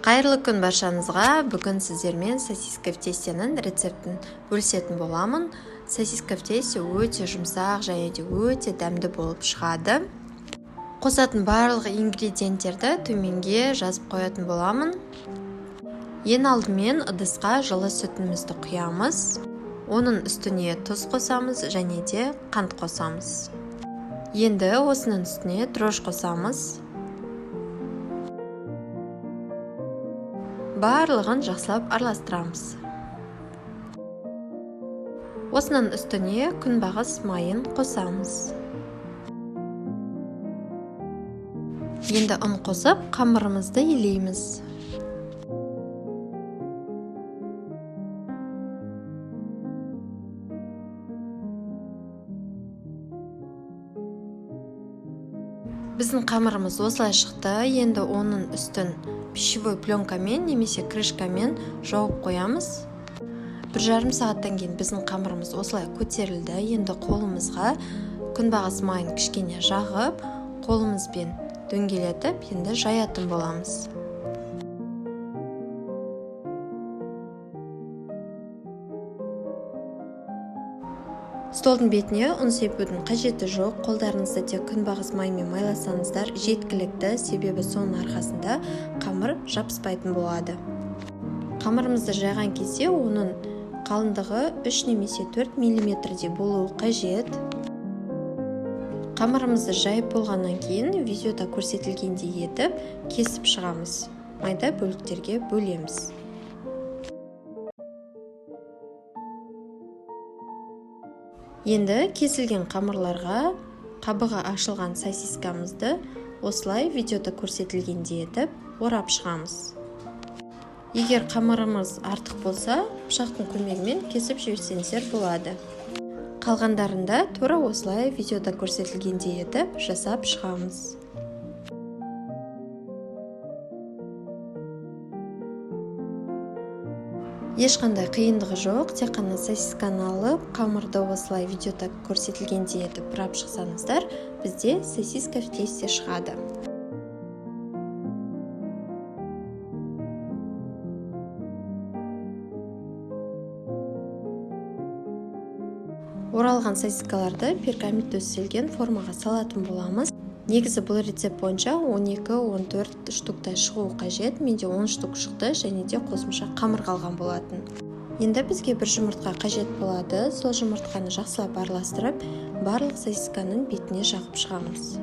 Қайырлы күн баршаңызға. Бүгін сіздермен сосиска в тестенің рецептін бөлісетін боламын. Сосиска в тесте өте жұмсақ және де өте дәмді болып шығады. Қосатын барлық ингредиенттерді төменге жазып қоятын боламын. Ең алдымен ыдысқа жылы сүтімізді құямыз. Оның үстіне тұз қосамыз және де қант қосамыз. Енді осының үстіне дрожж қосамыз. Барлығын жақсылап араластырамыз. Осының үстіне күнбағыс майын қосамыз. Енді ұн қосып, қамырымызды илейміз. Біздің қамырымыз осылай шықты. Енді оның үстін пищевой пленкамен немесе крышкамен жауып қоямыз. 1,5 сағаттан кейін біздің қамырымыз осылай көтерілді. Енді қолымызға күнбағыс майын кішкене жағып, қолымызбен дөңгелетіп, енді жаятын боламыз. Столдың бетіне ұн сепудің қажеті жоқ. Қолдарыңызды тек күнбағыс маймен майласаңыздар жеткілікті, себебі соның арқасында қамыр жабыспайтын болады. Қамырымызды жайған кезде оның қалыңдығы 3 немесе 4 мм болуы қажет. Қамырымызды жайып болғаннан кейін видеода көрсетілгендей етіп кесіп шығамыз. Майда бөліктерге бөлеміз. Енді кесілген қамырларға қабығы ашылған сосискамызды осылай видеода көрсетілгендей етіп орап шығамыз. Егер қамырымыз артық болса, пышақтың көмегімен кесіп жіберсеңіздер болады. Қалғандарында тура осылай видеода көрсетілгендей етіп жасап шығамыз. Ешқандай қиындығы жоқ, тек қана сосисканы алып, қамырды осылай видеода көрсетілгендей етіп бұрап шықсаңыздар, бізде сосиска в тесте шығады. Оралған сосискаларды пергамент төселген формаға салатын боламыз. Негізі бұл рецепт бойынша 12-14 штуктай шығуы қажет. Менде 10 штук шықты және де қосымша қамыр қалған болатын. Енді бізге бір жұмыртқа қажет болады. Сол жұмыртқаны жақсылап араластырып, барлық сосисканың бетіне жағып шығамыз.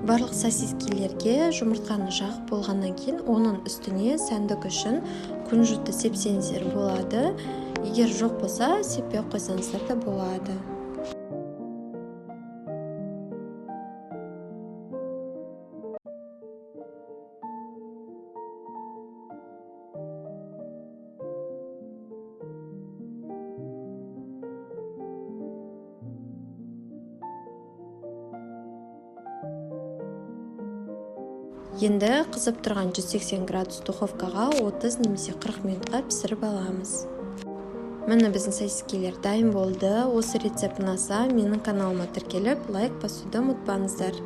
Барлық сосискелерге жұмыртқаны жағып болғаннан кейін оның үстіне сәндік үшін күнжутты сепсеңіздер болады. Егер жоқ болса, сеппей қойсаңыздар да болады. Енді қызып тұрған 180 градус духовкаға 30 немесе 40 минутқа пісіріп аламыз. Міне біздің сосискелер дайын болды. Осы рецепт ұнаса, менің каналыма тіркеліп, лайк басуды ұмытпаңыздар.